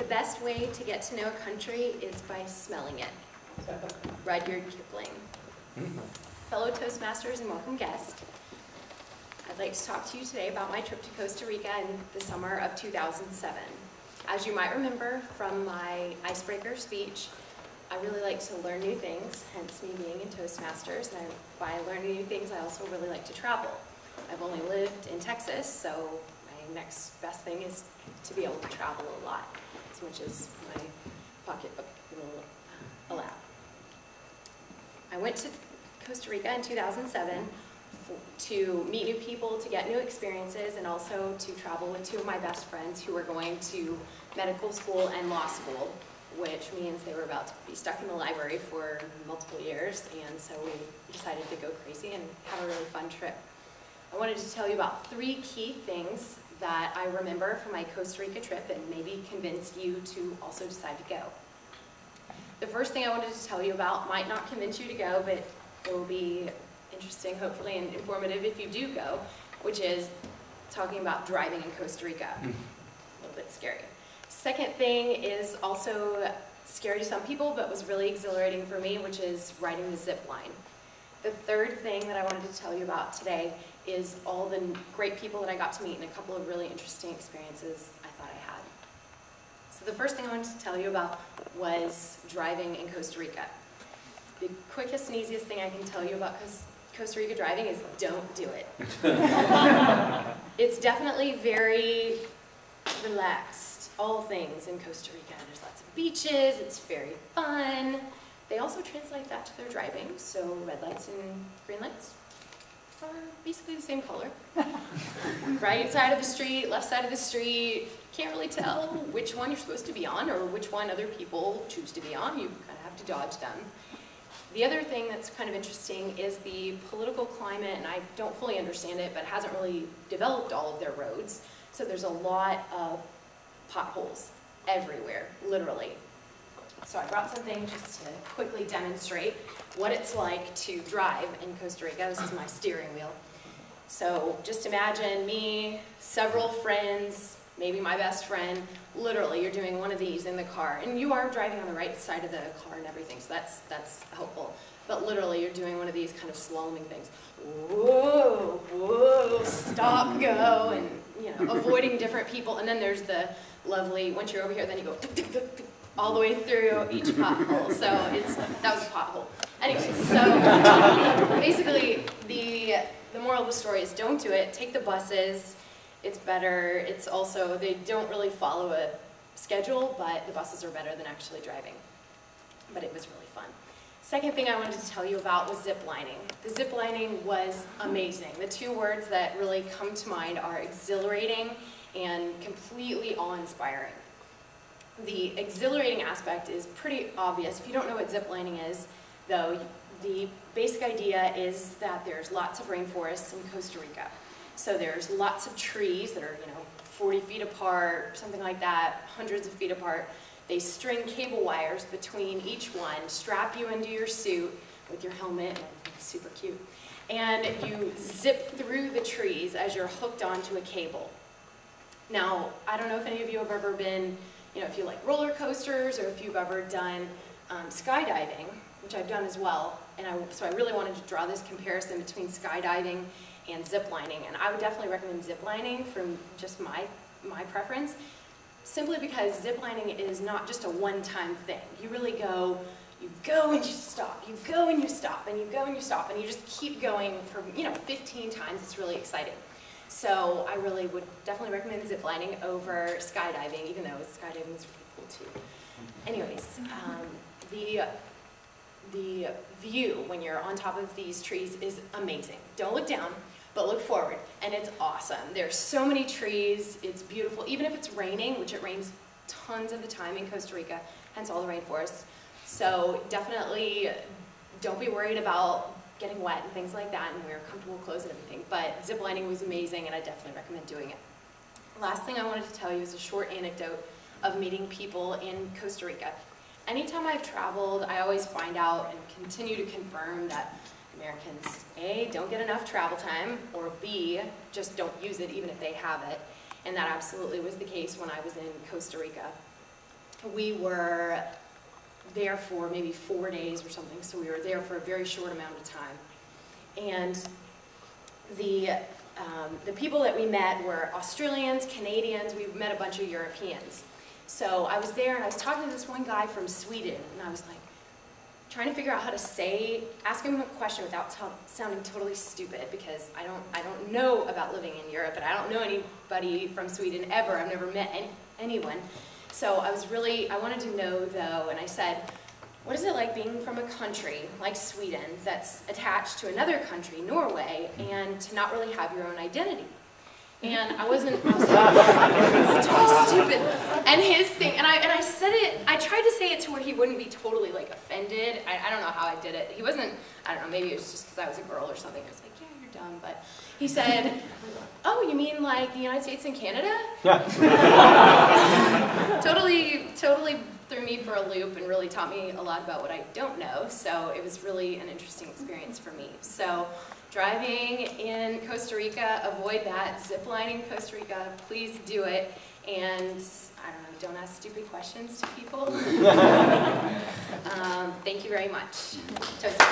best way to get to know a country is by smelling it. Rudyard Kipling. Fellow Toastmasters and welcome guests, I'd like to talk to you today about my trip to Costa Rica in the summer of 2007. As you might remember from my icebreaker speech, I really like to learn new things, hence me being in Toastmasters, and by learning new things I also really like to travel. I've only lived in Texas, so my next best thing is to be able to travel a lot, as much as my pocketbook will allow. I went to Costa Rica in 2007 to meet new people, to get new experiences, and also to travel with two of my best friends who were going to medical school and law school, which means they were about to be stuck in the library for multiple years, and so we decided to go crazy and have a really fun trip. I wanted to tell you about 3 key things that I remember from my Costa Rica trip and maybe convince you to also decide to go. The first thing I wanted to tell you about might not convince you to go, but it will be interesting, hopefully, and informative if you do go, which is talking about driving in Costa Rica. A little bit scary. Second thing is also scary to some people, but was really exhilarating for me, which is riding the zip line. The third thing that I wanted to tell you about today is all the great people that I got to meet and a couple of really interesting experiences I thought I had. So the first thing I wanted to tell you about was driving in Costa Rica. The quickest and easiest thing I can tell you about Costa Rica driving is don't do it. It's definitely very relaxed, all things in Costa Rica. There's lots of beaches, it's very fun. They also translate that to their driving, so red lights and green lights are basically the same color. Right side of the street, left side of the street, can't really tell which one you're supposed to be on or which one other people choose to be on. You kind of have to dodge them. The other thing that's kind of interesting is the political climate, and I don't fully understand it, but it hasn't really developed all of their roads. So there's a lot of potholes everywhere, literally. So I brought something just to quickly demonstrate what it's like to drive in Costa Rica. This is my steering wheel. So just imagine me, several friends, maybe my best friend, literally you're doing one of these in the car, and you are driving on the right side of the car and everything, so that's helpful. But literally you're doing one of these kind of slaloming things. Whoa, whoa, stop, go, and avoiding different people. And then there's the lovely, once you're over here, then you go all the way through each pothole. So that was a pothole. Anyway, so basically the moral of the story is don't do it. Take the buses. It's better. It's also, they don't really follow a schedule, but the buses are better than actually driving. But it was really fun. Second thing I wanted to tell you about was zip lining. The zip lining was amazing. The 2 words that really come to mind are exhilarating and completely awe-inspiring. The exhilarating aspect is pretty obvious. If you don't know what zip lining is, though, the basic idea is that there's lots of rainforests in Costa Rica. So there's lots of trees that are, 40 feet apart, something like that, hundreds of feet apart. They string cable wires between each one, strap you into your suit with your helmet, super cute, and you zip through the trees as you're hooked onto a cable. Now, I don't know if any of you have ever been, if you like roller coasters or if you've ever done skydiving, which I've done as well, and so I really wanted to draw this comparison between skydiving and zip lining, and I would definitely recommend zip lining from just my preference, simply because zip lining is not just a one-time thing. You really go and you stop, you go and you stop, and you go and you stop, and you just keep going for 15 times. It's really exciting. So I really would definitely recommend zip lining over skydiving, even though skydiving is really cool too. Anyways, the view when you're on top of these trees is amazing. Don't look down, but look forward, and it's awesome. There's so many trees, it's beautiful, even if it's raining, which it rains tons of the time in Costa Rica, hence all the rainforests. So definitely don't be worried about getting wet and things like that, and wear comfortable clothes and everything, but zip lining was amazing, and I definitely recommend doing it. Last thing I wanted to tell you is a short anecdote of meeting people in Costa Rica. Anytime I've traveled, I always find out and continue to confirm that Americans, A, don't get enough travel time, or B, just don't use it even if they have it. And that absolutely was the case when I was in Costa Rica. we were there for maybe 4 days or something, so we were there for a very short amount of time. And the people that we met were Australians, Canadians, we met a bunch of Europeans. So I was there and I was talking to this one guy from Sweden, and I was like, trying to figure out how to ask him a question without sounding totally stupid, because I don't know about living in Europe, and I don't know anybody from Sweden ever. I've never met anyone. So I wanted to know though, and I said, what is it like being from a country like Sweden that's attached to another country, Norway, and to not really have your own identity? And I was like, it's totally stupid. And his thing, and I said it, I tried to say it to where he wouldn't be totally like offended. I don't know how I did it. He wasn't, I don't know, maybe it was just because I was a girl or something. I was like, yeah, you're dumb. But he said, oh, you mean like the United States and Canada? Yeah. Totally threw me for a loop and really taught me a lot about what I don't know. So it was really an interesting experience for me. So driving in Costa Rica, avoid that. Ziplining in Costa Rica, please do it. And I don't know, don't ask stupid questions to people. Thank you very much. Toastmasters.